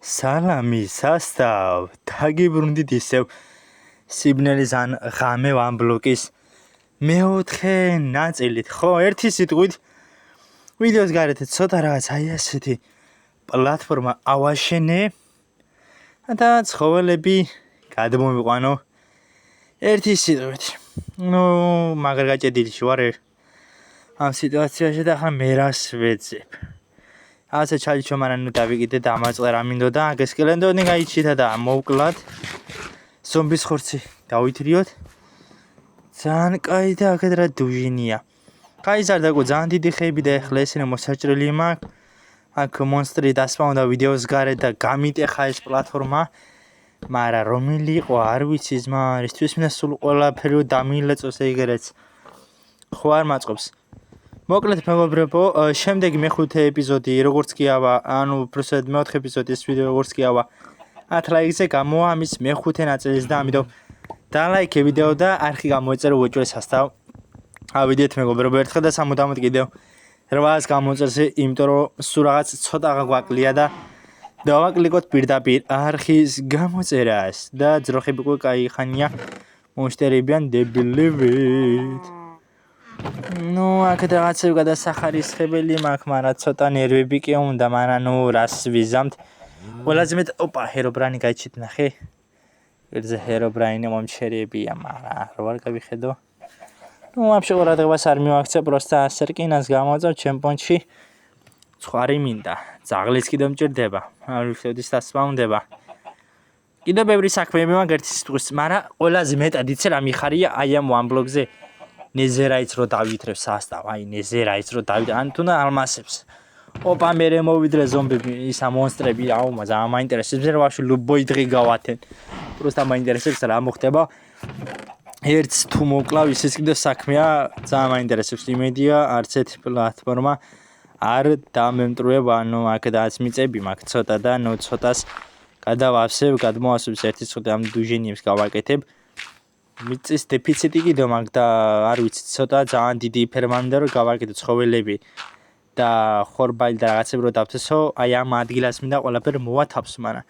სალამი სასტავ დაგიბრუნდით ისევ სიბნელის ან ღამე ვან ბლოკის მეოთხე ნაწილით ხო ერთი სიტყვით ვიდეოს გარეთ ცოტა რაღაც აი ასეთი პლატფორმა ავაშენე და ცხოველები გადმომიყვანო ერთი სიტყვით მაგარ გაჭედილში ვარ ამ სიტუაციაში და ხა მე რას ვეძებ ასე ჩალიჩო მაგრამ ნუ დავიკიდე და ამაწყდა რა მინდოდა გესკელენდონი გაიჩითა და მოვკლათ ზომბის ხორცი დავითრიოთ ძალიან კაი და აქეთ რა დუჟინია გაიზარდა ძალიან დიდი ხეები და ეხლა ესენი მოსაჭრელი მაქვს აქ მონსტრი დასპაუნდა ვიდეოს გარეთ და გამიტეხა ეს პლატფორმა მაგრამ რომელი იყო არ ვიცი ზმა რისთვის მინდა სულ ყველაფერი დამილეწოს ეგრეც ხო არ მაწყობს მოკლედ მეგობრებო შემდეგი მეხუთე ეპიზოდი როგორც კი ავა ანუ უბრალოდ მეოთხე ეპიზოდის ვიდეო როგორც კი ავა 10 ლაიქზე გამოვა ამის მეხუთე ნაწილის და ამიტომ დალაიქე ვიდეო და არხი გამოეწერო უეჭველი სასტავ ავიდეთ მეგობრებო ერთხელ და სამუდამოდ კიდევ 800 გამოწერზე იმიტომ რომ სულ რაღაც ცოტა გვაკლია და დავაკლიკოთ პირდაპირ არხის გამოწერას და ძროხები უკვე კაი ხანია მომშტერებიან დებილივით ნუ აქ რაღაცები გადასახარისხებელი მაქვს, მაგრამ ცოტა ნერვები კი უნდა, მაგრამ ნუ რას ვიზამთ. ყველაზე მეტ ოპა ჰერობრაინი გაიჩით ნახე. ვერზე ჰერობრაინი მომჩერებია, მაგრამ რა ვარ გავიხედო. ნუ ვაფშე ყურადღებას არ მივაქცე, პროსტა სერკინას გამოწევ ჩემპიონში. ცხარი მინდა. ძაღლიც კიდევ მჭირდება. არ ვიცოდი დასპაუნდება. კიდევ ბევრი საქმეები მაქვს ერთი სიტყვის, მაგრამ ყველაზე მეტად იცი რა მიხარია აი ამ one block-ზე. ნეზერაიც რო დავითრებ სასტავ, აი ნეზერაიც რო დავითრებ, ან თუნდა ალმასებს. ოპა მე მოვიდრე ზომბები, ისა მონსტრები, აუ ძალიან მაინტერესებს, რა ვაში ლუბოი დღე გავათენ. პროსტა მაინტერესებს რა მოხდება. ერთს თუ მოკლავ, ისიც კიდევ საქმეა, ძალიან მაინტერესებს იმედია, არც ერთი პლატფორმა არ დამემტრუება, ანუ აქედაც მიწები მაქვს ცოტა და ნუ ცოტას გადავავსებ, გადმოვასვევს ერთი ცოტა ამ დუჟინიებს გავაკეთებ. მიწის დეფიციტი კიდევ მაქვს და არ ვიცი ცოტა ძალიან დიდი ფერმა მინდა რომ გავაკეთო ცხოველები და ხორბალი და რაღაცები რო დავთესო აი ამ ადგილას მინდა ყველაფერი მოვათავსო მაგრამ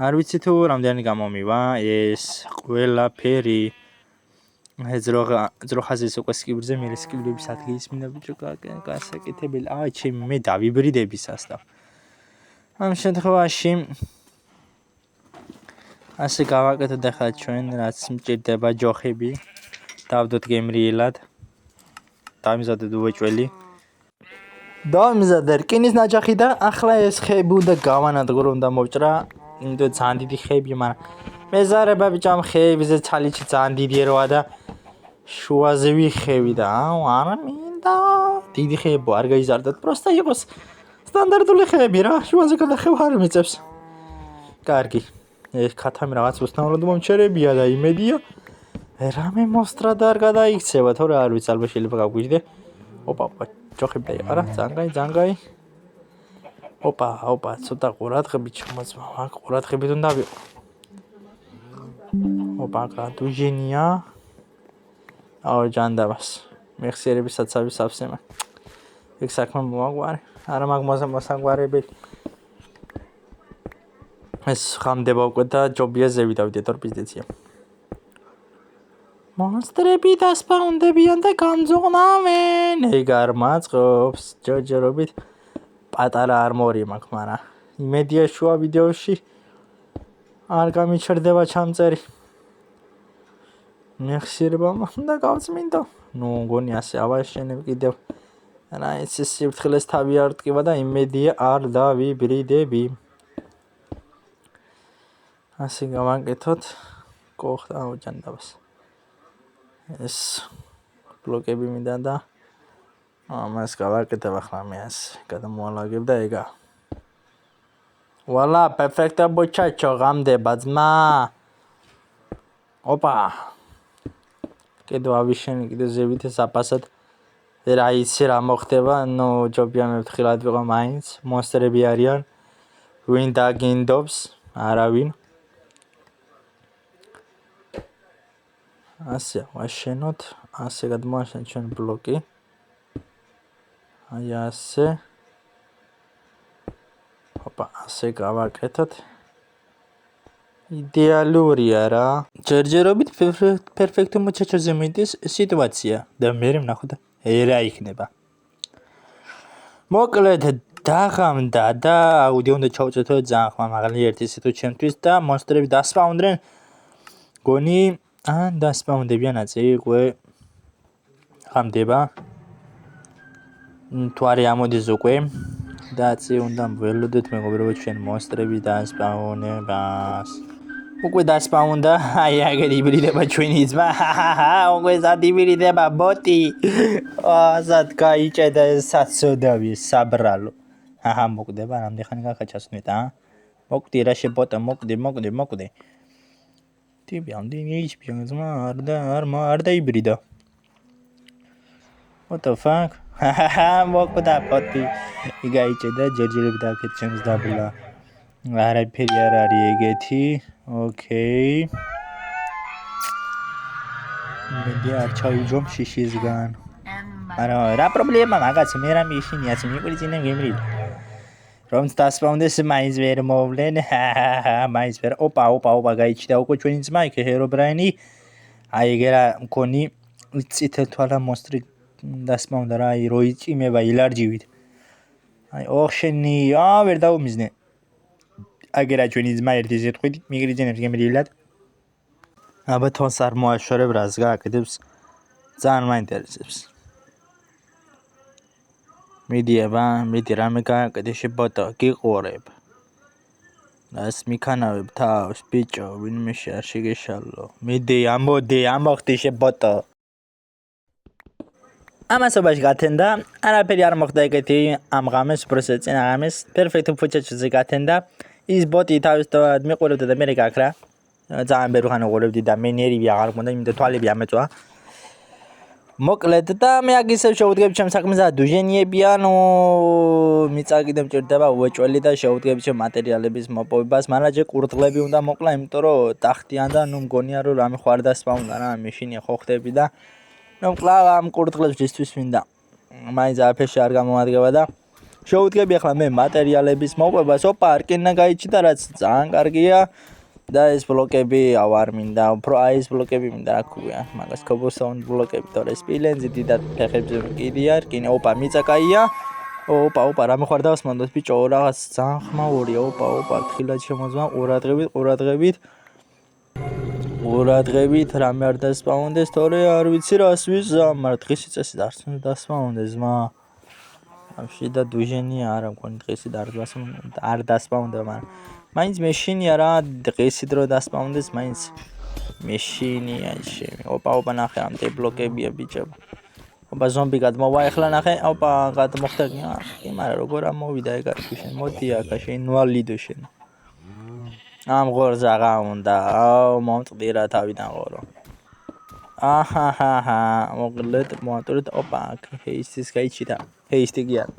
არ ვიცი თუ რამდენი გამომივა ეს ყველაფერი ძროხაზე უკვე სკიბრზე მე სკიბრების ადგილის მინდა ბიჭო გასაკეთებელი აი ჩემი მე დავიბრიდები სასტავ ამ შემთხვევაში ასე გავაკეთოთ ახლა ჩვენ რაც მჭირდება ჯოხები დავდოთ გემრიელად დამიზადეთ უეჭველი დამიზადე რკინის ნაჯახი და ახლა ეს ხეები უნდა გავანადგო რომ და მოვჭრა იმიტომ ძალიან დიდი ხეები მაგრამ მეზარება ბიჭო ამ ხეებზე ჩალიჩი ძალიან დიდი როა და შუაზე ვიხევი და აუ არა მინდა დიდი ხეებო არ გაიზარდოთ პროსტა იყოს სტანდარტული ხეები რა შუაზე გადახევა არ მიწევს კარგი ეს ქათამი რაღაც უცნაურად მომჩერებია და იმედია რამე მოსტრა და არ გადაიქცევა თორე არ ვიცი ალბათ შეიძლება გაგვიჟდე ოპა ჯოხები არა ძალიან კაი ოპა ცოტა ყურადღები ჩმოწვა მაგ ყურადღებით უნდა ვიყო ოპა გადუჟენია აუ ჯანდაბას მეხსიერების საცავი სავსემა ეგ საქმე მოაგვარე არა მაგ მოსაგვარებელი ეს ხამდება უკვე და ჯობია ზევიდავდე ტორპიზდეცია მონსტრები დასპაუნდებიან და გამძღნავენ ეგ არ მაწყობს ჯოჯერობით პატარა არმორი მაქვს მაგრამ იმედია შუა ვიდეოში არ გამიჩერდება ჩამწერი მეხსიერება უნდა გავწმინდო ნუ მგონი ასე ავაშენებ კიდევ რა ეს სიფრთხილეს თავი არ ტკივა და იმედია არ დავიბრიდები ასე გავაკეთოთ კოხდა აუჯანდავს ეს ბლოკები მინდა და ამას გავაკეთებ ახლა მე ასე გადამოალაგებ და ეგა ვალა პერფექტა ბოჩაჩო გამდება ძმა ოპა კიდევ ავიშენი კიდევ ზევითე საფასად რა იცი რა მოხდება ნუ ჯობია მე ვთხილად ვიყო მაინც მონსტრები არიან ვინ დაგინდობს არავინ ასე ვაშენოთ ასე გადმოაშენ ჩვენ ბლოკი აი ასე ოპა, ასე გავაკეთოთ. იდეალურია რა. ჯერჯერობით პერფექტო მოჩაჩოზე მიდის სიტუაცია და მე ვნახოთ რა იქნება. მოკლედ დაღამდა და აუდიო უნდა ჩავწეთო ძალიან ხმამაღალი ერთი სიტყვით ჩემთვის და მონსტრები დასპაუნდნენ. გონი ან დასპაუნდებიან აწიყვე ხამდება. თუ არ ამოდის უკვე და აწი უნდა ველოდოთ მეგობრებო ჩვენ მონსტრები დასპაუნებას. უკვე დასპაუნდა, აი აგერ იბრიდება ჩვენი ძმა. უკვე სადიბრიდება ბოტი. ასად გაიჭედა საცოდავი საბრალო. მოკვდება რამდენი ხანი გახაჩასნეთ, მოკვდი რა შებოტა, მოკვდი. ტიპი ამდენი ისპიონ ძმა არ დაიბრიდა. What the fuck? მოკვდა ბოტი. გაიჭედა ჯერჯერობით აქეთ ჩემს დაბლა. არაფერი არ არის ეგეთი. Okay. მე არ ჩავიჯომ შიშისგან. რა პრობლემა მაგაც მე რა მიშინია, მიყვიძინე გემრიელი. რომ დასპაუნდეს მაინც ვერ მოვლენ. მაინც ვერ. ოპა გაიჩიდა უკვე ჩვენი ძმა იქ ჰერობრაინი. აი ეგერა მქონი წითელ თვალა მონსტრი დასპაუნდა რა, აი რო იწიმება ილარჯივით. აი ოხშენი, ვერ დაუმიზნე. აგერა ჩვენი ძმა ერთი სიტყვით მიგრიძენებს გემრიელად. აბა თავს არ მოაშორებ რას გააკეთებს. ძალიან მაინტერესებს. მიდი რამე გააკეთე შებოტა გიყურებ. რას მიქანავებ თავს ბიჭო, ვინმე არ შეგეშალო. მიდი ამოხდი შებოტა. ამასობაში გათენდა, არაფერი არ მოხდა ეგეთი ამ ღამეს, უბრალოდ წინა ღამეს, პერფექტო ფუჩაჩზე გათენდა. ის ბოტი თავისთავად მიყურებდა და მე გაქრა. ძალიან ბევრი ხანი უყურებდი და მე ნერვი აღარ მქონდა, იმიტომ თვალები ამეწვა. მოკლედ და მე აქ ისევ შევუდგები ჩემს საქმეს და დუჟენიებიან, მიწა კიდე მჭირდება უეჭველი და შევუდგები ჩემ მატერიალების მოპოვებას, მაგრამ ჯერ კურდღლები უნდა მოკლა, იმიტომ რომ ტახტიან და მგონია რომ რამე ხوار დასპაუნდა რა, მეშინია ხო ხდები და კლავ ამ კურდღლებს ისთვის მინდა. მაინც არაფერში არ გამოადგება და შევუდგები ახლა მე მატერიალების მოპოვებას. ოპა, რკინა გაიჩიდა, რაც ძალიან კარგია. და ეს ბლოკები არ მინდა, უფრო ეს ბლოკები მინდა, რა ქვია, მაგას cobblestone ბლოკები, თორე სპილენძი დიდად ფეხებზე მკიდია, რკინა, ოპა, მიწა კაია. ოპა, რა მეხარ დავსმანდოთ ბიჭო, რაღაც ძალიან ხმაურია, ოპა, თხილად შემოძმა, ყურადღებით, რამე არ დასპაუნდეს, თორე არ ვიცი რას ვიზამარ, დღისი წესი დასპაუნდეს, ამში და დუჟენია არა მქონი დღისი არ დასპაუნდა, მაგრამ მაინც მეშინია რა, დღისი დრო დასპაუნდეს, მაინც მეშინია შემი. ოპა, ნახე, ამდე ბლოკებია ბიჭო. ოპა, ზომბი გადმოვა, ეხლა ნახე, ოპა, გადმოხდა, მაგრამ როგორ ამოვიდა ეგ არ შენ, მოდი აქა შენ ნვალიდო შენ. ამ ღორს აღა უნდა, მომწყდი რა თავიდან ღორო. მოკლედ მოანტურეთ, ოპა, ჰეისტის გაიჩიდა. ჰეისტი კი არა.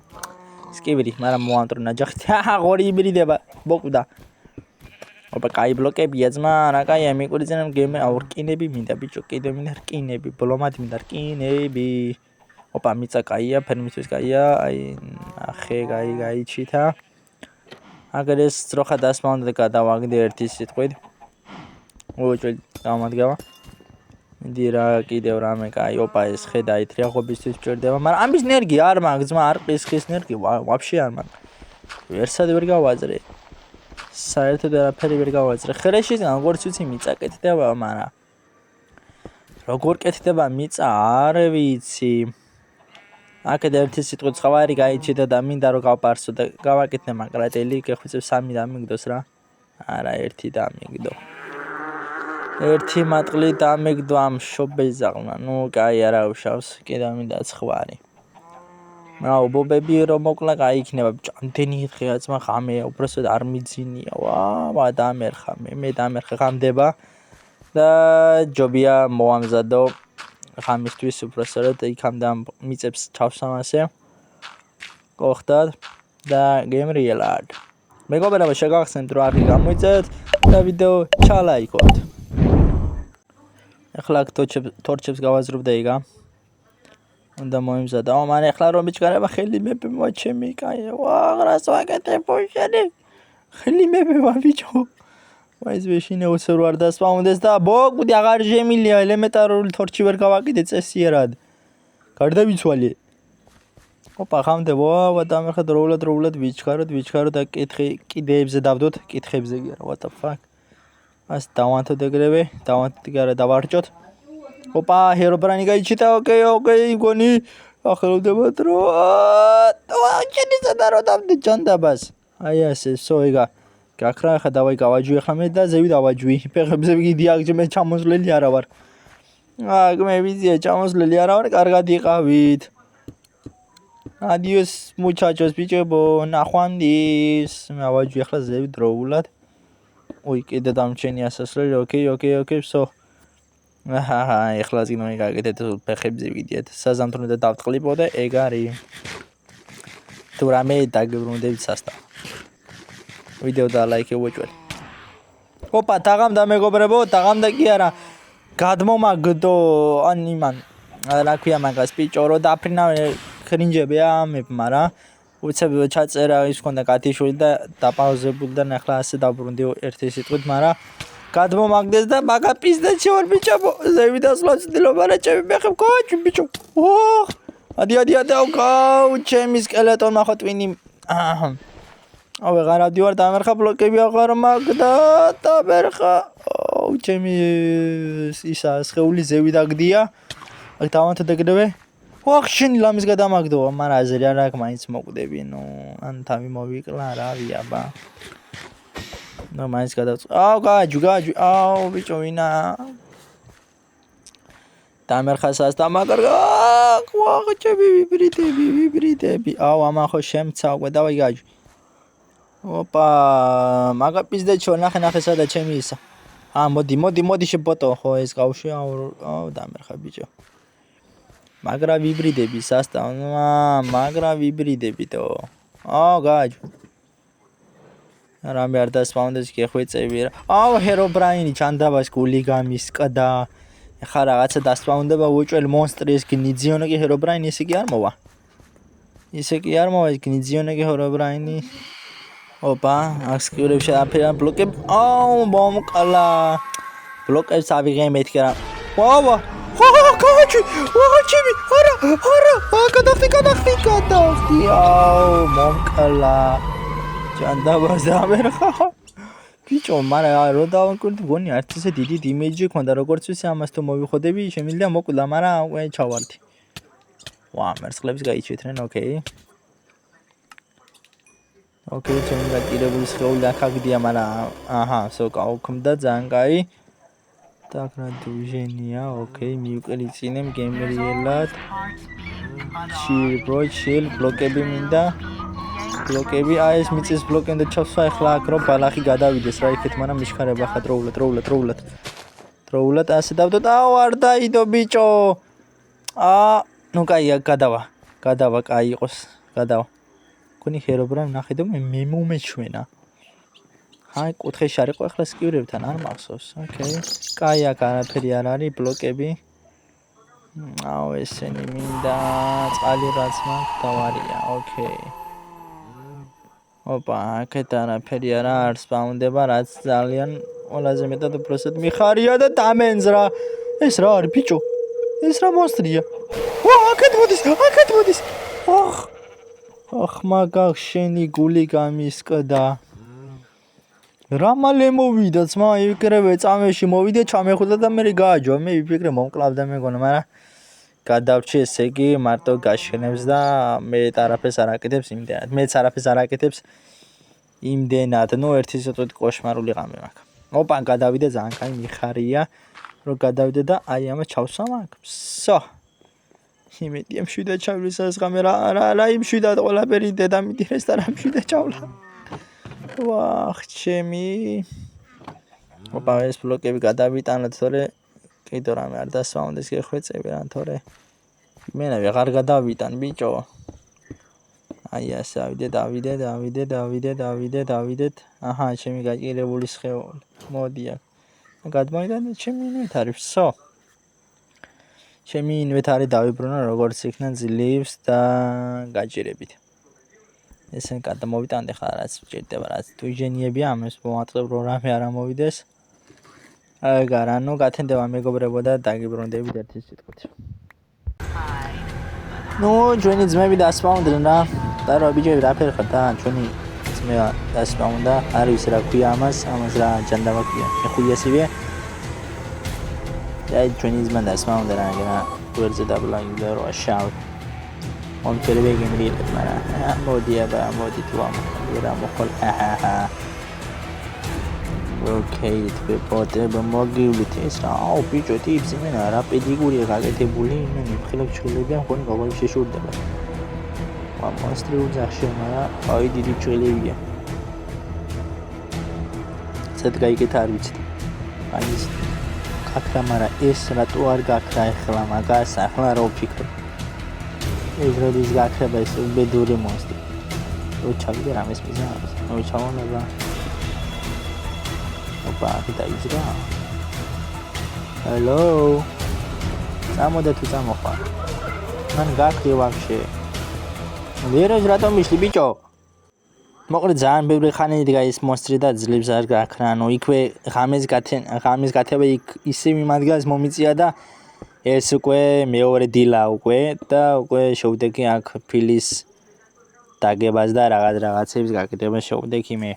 სკივრი, მაგრამ მოანტურ ნაჯახით. ღორი იბრიდება, მოკვდა. ოპა, კაი ბლოკებია ძმა, რა კაია, მიყვიძენებ გემე, რკინები მინდა ბიჭო, კიდე მინდა რკინები, ბლომად მინდა რკინები. ოპა, მიწა კაია, ფერმისთვის კაია, აი, ნახე, გაიჩითა. აგერ ეს ძროხა დასპაუნდა და გადავაგდე ერთი სიტყვით. უეჭველი გამადგება. მიდი რა კიდევ რამე კაი, ოპა, ეს ხედა ითრიაღობისთვის მჭირდება, მაგრამ ამის ნერგი არ მაქვს ძმა, არ ყისხის ნერგი, ვაფშე არ მაქვს. ვერსად ვერ გავაძრე. საერთოდ არაფერი ვერ გავაძრე. ხრეშის როგორც ვიცი მიწა კეთდება, მაგრამ როგორ კეთდება მიწა არ ვიცი. აქეთ ერთი სიტყვით ხვარი გაიჩიდა და მინდა რომ გავპარსო და გავაკეთე მაგრატელი, გეხვიწევ 3 დამიგდოს რა. არა, 1 დამიგდო. 1 მატყლი დამიგდო ამ შობეზაღმა. კაი არა უშავს, კიდე მინდა 9. ობობები რომ მოკლა კაი იქნება. ამდენი დღეა ძმა ხამეა, უბრალოდ არ მიძინია. დამერხა მე დამერხა ხამდება და ჯობია მოამზადო ხამისთვის უბრალოდ იქამდე მიწებს ჩავსამასე. გოხდათ და გემრიელად. მეგობრებო, შეგახსენებთ რომ არქი გამოიწევთ და ვიდეო ჩალაიქოთ. ახლა თორჩებს გავაზრობ და იგა. უნდა მოიმზადა. მაგრამ ეხლა რომ მიჩქარება ხელი მეფე ჩემი კაი. ვაღრას ვაკეთებ შენი. ხელი მეფე ბიჭო. ეს ვეშინე უცებ არ დასპაუნდეს და ბოკვდი აღარ ჟემილია ელემენტარული თორჩი ვერ გავაკიდე წესიერად. გარდავიცვალე. ოპა ხამდე ვა დამერხა დროულად ვიჩქაროთ და კიდეებზე დავდოთ კითხებზე კი არა what the fuck. ას დავანთოთ ეგრევე დავარჭოთ. ოპა ჰერობრანი გაიჩიტა ოკეი გონი ახალდება დრო. ჩემი სადარო დამდი ჯანდაბას. აი ასე სოიგა გაქრა ხა დავაი გავაჯვი ხა მე და ზევი დავაჯვი ფეხებზე გიდი აგჯე მე ჩამოსვლელი არა ვარ. მე ვიზია ჩამოსვლელი არა ვარ კარგად იყავით. Adios muchachos bichebo naხვანდის მე ავაჯვი ახლა ზევი დროულად. ой კიდე დამჩენი ასასვლელი ოკეი so ეხლა ზინო იგაკეთეთ ფეხებზე ვიდიეთ საზამთრო და დავტყლიპო და ეგ არის თუ რამე დაგებრუნდებით სასტავ ვიდეო და ლაიქი უჭველი ოპა თაღამდა მეგობრებო თაღამდა კი არა გადმომაგდო ან იმან რა ქვია მაგას პიჭორო დაფრინა ხრინჯებია მე მაგრამ უცებ ჩაწერა ის ქონდა კათიშვილი და დაპაუზებული და ახლა ასე დაბრუნდი ერთი სიტყვით მაგრამ გადმომაგდეს და მაგა პიზდაჩი ვარ ბიჭო ზევი დასვლა ცდილობა რა ჩემი მეხებ კოჩი ბიჭო ადი აუ ჩემი სკელეტონმა ხო ტვინი ვეღარ ვარ დამერხა ბლოკები აღარ მაგდა დამერხა ჩემი ისა სხეული ზევი დაგდია აქ დავანთო დაგდები შენი ლამის გადამაგდო მაგრამ აზრი არ აქვს მაინც მოკვდები ნუ ან თავი მოვიკლა რა ვიაბა ნუ მაინც გადავწ გაჯუ ბიჭო ვინა დამერხასას დამაგრგა ჩემი ვიბრიტები ამან ხო შემცა უკვე დავაი გაჯუ ოპა მაგა პიზდეჩო ნახე სადა ჩემი ისა მოდი შებოტო ხო ეს გავში დამერხა ბიჭო მაგრა ვიბრიდები სასტავ მაგრა ვიბრიდები თო გაჯ რამე არ დასპაუნდეს გეხვეწები რა ჰერობრაინი ჩანდაბას გული გამისკდა ხა რაღაცა დასპაუნდება უჭველი მონსტრი ეს გნიძიონა კი ჰერობრაინი ესე კი არ მოვა ეს გნიძიონა კი ჰერობრაინი ოპა აქსკიურებში აფერა ბლოკები მომყლა ბლოკებს ავიღემეთ კი რა გაჩი არა გადახდი მომკლა ჯანდაბას დამერხა ბიჭო მაგრამ რო დავანკურდი გონი არც ესე დიდი იმეიჯი ქონდა როგორც ვისი ამას თუ მოვიხოდები შემიძლია მოკვლა მაგრამ უკვე ჩავარდი მერცხლებს გაიჩვეთრენ ოკეი ჩემი გაკირებული სხეული აქაგდია მაგრამ სო გაუქმდა ძალიან კაი დაგრა დუჟენია ოკეი მივკლიცინემ გემრიელად ჩილ ბლოკები მინდა ბლოკები ეს მიწის ბლოკენდა ჩავსვა ახლა აქ რომ ბალახი გადავიდეს რა იქეთ მაგრამ მიშხარება ხა დროულად ასე დავდო არ დაიდო ბიჭო ნუ კაია გადავა კაი იყოს გადავა გონი ჰერობრაინი ნახე და მე მომეჩვენა აი კუთხეში არ იყო ახლა სკივრებთან არ მახსოვს ოკეი კაი აქ არაფერი არ არის ბლოკები ესენი მინდა წყალი რაც მაქვს დავარია ოკეი ოპა აქეთ არაფერი არ სპაუნდება რაც ძალიან ყველაზე მეტად უბრალოდ მიხარია და დამენძრა ეს რა არის ბიჭო ეს რა მონსტრია აქეთ მოდის მაგა შენი გული გამისკდა რა მალე მოვიდა ძმა იკრევე წამეში მოვიდა ჩამეხუდა და მე გააჯვა მე ვიფიქრე მომკლავდა მეგონა მაგრამ გადავრჩი ესე იგი მარტო გაშენებს და მე არაფერს არ აკეთებს იმდენად მეც არაფერს არ აკეთებს იმდენად ნუ ერთი სიტყვით კოშმარული ღამე მაქვს ოპა გადავიდე ძალიან კაი მიხარია რომ გადავიდე და აი ამას ჩავსვა მაქვს სო იმედია მშვიდად ჩავლის ეს ღამე რა იმშვიდად ყველაფერი დედამიწის და რა მშვიდად ჩავლა ჩემი ოპა ეს ბლოკები გადავიტანოთ თორე კიდო რამე არ დასვაუნდეს გეხვეწები რა თორე მენა ვეღარ გადავიტან ბიჭო აი ასე დავიდეთ ჩემი გაჭირებული სხეული მოდი აქ გადმოიდა და ჩემი ნეთ არის სო ჩემი ინვენტარი დავიბრუნა როგორც იქნა ძლივს და გაჭირებით. ესენ გადამოვიტანდი ხარ რაც ჭირდება რაც თუ იჟენიებია ამას მომაწყებ რომ რამე არ ამოვიდეს. აგარ ანუ გათენდება მეგობრებო და დაგიბრუნდებით ერთი სიტყვით. ნუ ჩვენი ძმები დასპაუნდნენ რა და რა ბიჭები რაფერ ხარ და ჩვენი ძმება დასპაუნდა არ ვიცი რა ქვია ამას რა ჯანდავა ქვია ხუიასივე და ჩვენი ძმა დასპაუნდა რა ვერზე დაბლანგდა რა შავ on television read მარა მოდი აბა მოდი თუ რა მოხვალ აჰა Okay, თვე პოტება მოგივლით ეს რა აუ ბიჭო ტიპს იმენა რა პედიგურია გაკეთებული იმენი მხილებ ჩხილებიან ხონი გოგოლი შეშურდება მონსტრი უძახშე მაგრამ აი დიდი ჩხილებია სად გაიგეთ არ ვიცი აი ეს კაკრა მაგრამ ეს რატო არ გაკრა ახლა მაგას ახლა რა ვფიქრობ ეს როდის გაკრება ეს უბედური მონსტრი რო ჩავიდე რამეს მიზანს რო ჩავონება Opa, kita izra. Hello. Samoda tu samofa. Man gakri вообще. Ვერა რატომ მიშლი ბიჭო? მოკლედ ძალიან ბევრი ხანი დგა ის მონსტრი და ძლებს არ გაქრა. ანუ იქვე ღამის გათება იქ ისე მიმადგას მომიწია და ეს უკვე მეორე დილა უკვე და უკვე შევდექი აქ ფილის დაგებას და რაღაცებს გაკეთება შევდექი მე.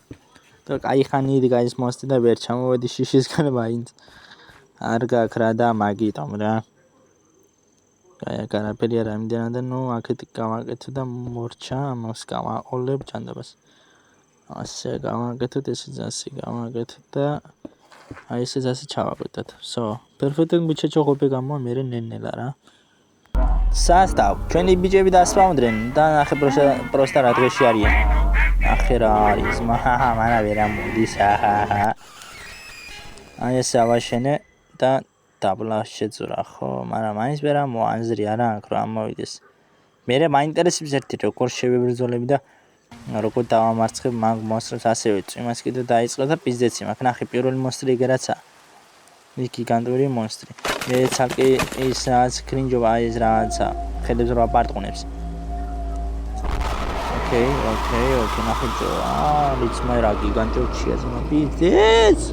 აი ხანი იდგა ის მონსტრი და ვერ ჩამოვედი შიშისგან მაინც არ გაქრა და მაგიტომ რა აი კარაფერი არ იმდენად და ნუ აქეთ გავაკეთე და მორჩა ამას გავაყოლებ ჩანდებას ასე გავაკეთეთ ესეც ასე გავაკეთეთ და აი ესეც ასე ჩავაკეთეთ so perfect ბიჭო ხופე გამო მე ნენელა რა სასტავ ჩვენი ბიჭები დასპაუნდნენ და ნახე პროსტა რა დღეში არიან ახე რა არის მანა ვერა მოდის აჰა აი ეს ავაშენე და დაბლა შეძურა ხო მაგრამ მაინც ვერა მოანზრი არა აქ რა მოვიდეს მე მაინტერესებს ერთი როგორ შევებრძოლები და როგორ დავამარცხებ მაგ მონსტრს ასევე წვიმას კიდე დაიწყო და პიზდეცი მაქვს ნახე პირველი მონსტრი ეგრაცა ის გიგანტური მონსტრი მე ცალკე ის რაც კრინჯობა აი ეს რაღაცა ხედებს რა პარტყუნებს Okay, ნახეჯო. რიც მე რა გიგანტურჩია ზმა პიზდეს.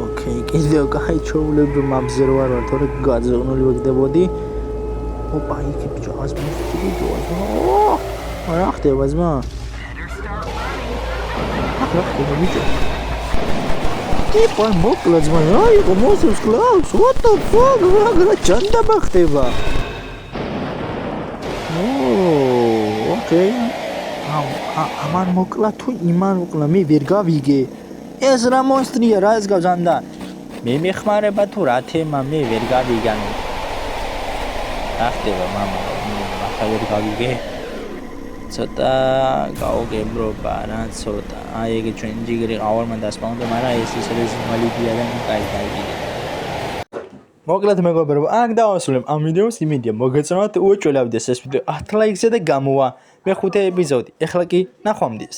Okay, კიდევ კაი ჩოვლები მაპზე რო არ ვარ, თორე გაძღნული ვიგდებოდი. ოპა, იქ ბიჭო, ას მოსწიდი ჯოა. რა ხდება ზმა? რა ხდება ბიჭო? ტიპა მოკლა ზმა, აი მომოსებს კლავს. What the fuck? რა ჯანდაბა ხდება? Okay. ამან მოკლა თუ იმან მოკლა მე ვერ გავიგე. ეს რა მონსტრია რა ეს გავზანდა. მე მეხმარება თუ რა თემა მე ვერ გავიგანო. რა ხდება მამა? ახლა ვერ გავიგე. ცოტა გავგებრობა რა ცოტა. აი ეგ ჩვენ ჯიგრი ყავარმა დასპაუნდა, მაგრამ ეს მალიდია და კაი. მოკლედ მეგობრებო, აქ დავასრულებ ამ ვიდეოს, იმედია მოგეწონათ, უეჭველავდეს ეს ვიდეო 10 ლაიქზე და გამოვა მე 5 ეპიზოდი. ეხლა კი ნახვამდის.